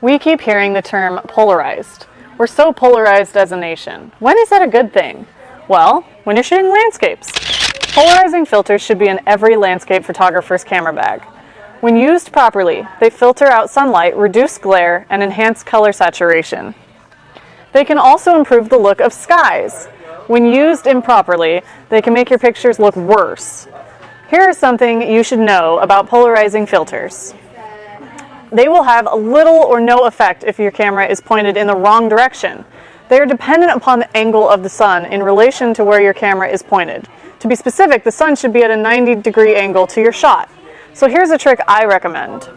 We keep hearing the term polarized. We're so polarized as a nation. When is that a good thing? Well, when you're shooting landscapes. Polarizing filters should be in every landscape photographer's camera bag. When used properly, they filter out sunlight, reduce glare, and enhance color saturation. They can also improve the look of skies. When used improperly, they can make your pictures look worse. Here is something you should know about polarizing filters. They will have little or no effect if your camera is pointed in the wrong direction. They are dependent upon the angle of the sun in relation to where your camera is pointed. To be specific, the sun should be at a 90-degree angle to your shot. So here's a trick I recommend.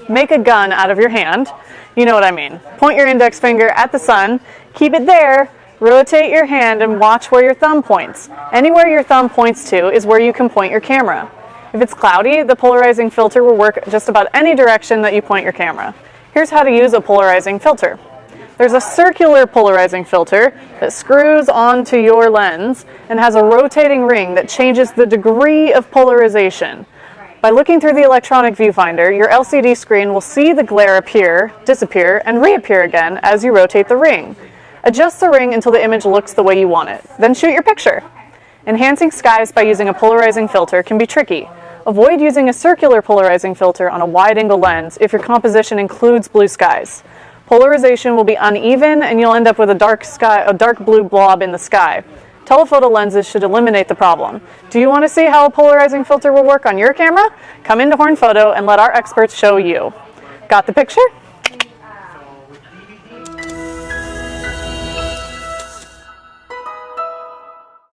Make a gun out of your hand. You know what I mean. Point your index finger at the sun, keep it there, rotate your hand, and watch where your thumb points. Anywhere your thumb points to is where you can point your camera. If it's cloudy, the polarizing filter will work just about any direction that you point your camera. Here's how to use a polarizing filter. There's a circular polarizing filter that screws onto your lens and has a rotating ring that changes the degree of polarization. By looking through the electronic viewfinder, your LCD screen will see the glare appear, disappear, and reappear again as you rotate the ring. Adjust the ring until the image looks the way you want it. Then shoot your picture. Enhancing skies by using a polarizing filter can be tricky. Avoid using a circular polarizing filter on a wide-angle lens if your composition includes blue skies. Polarization will be uneven and you'll end up with a dark blue blob in the sky. Telephoto lenses should eliminate the problem. Do you want to see how a polarizing filter will work on your camera? Come into Horn Photo and let our experts show you. Got the picture?